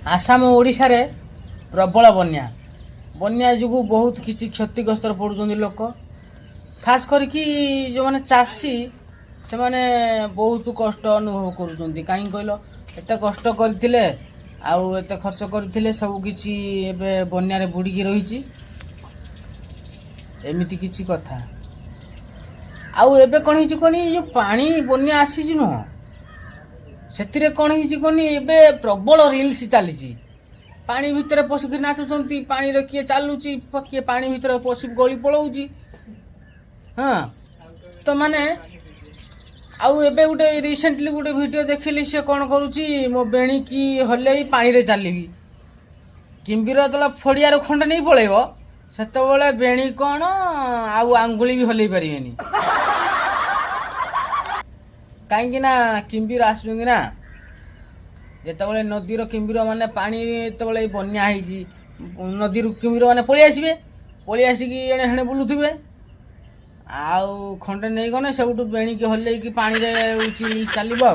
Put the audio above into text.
आसाम ओडिशा रे प्रबल बन्या बन्या जो बहुत किसी क्षतिग्रस्त पड़ुं लोक खास करके जो मैंने चाषी से माने बहुत कष्ट अनुभव करुँच कहीं कहल एत कष्ट करते आते खर्च करते सबकि बन्या बुड़ी रही एमती किसी कथा आउ एबे कौन हो जो पानी बन्या आसी नुह से कौन हो प्रबल रिल्स चली पानी भितर पशिक नाचुंट पानी किए चलुची किए पानी भितर पशि गली पलाऊँ हाँ तो माने आउ एबे गोटे रिसेंटली गोटे वीडियो देखिली सी कौन करुच्ची मो बेणी की हल्ले पानी रे चलि किंबीर तो फड़ियार खंड नहीं पलैब से बेणी कौन आउ आंगुली भी हल्ले पारे कहीं किंबीर आसुना जिते नदीर किंबीर माने पानी जो बन्या नदी किंबीर मैंने पलि आसिक एणे बुलुवे आउ खंडे नहीं गने सब बेणी की हल्ले पानी रे चलो।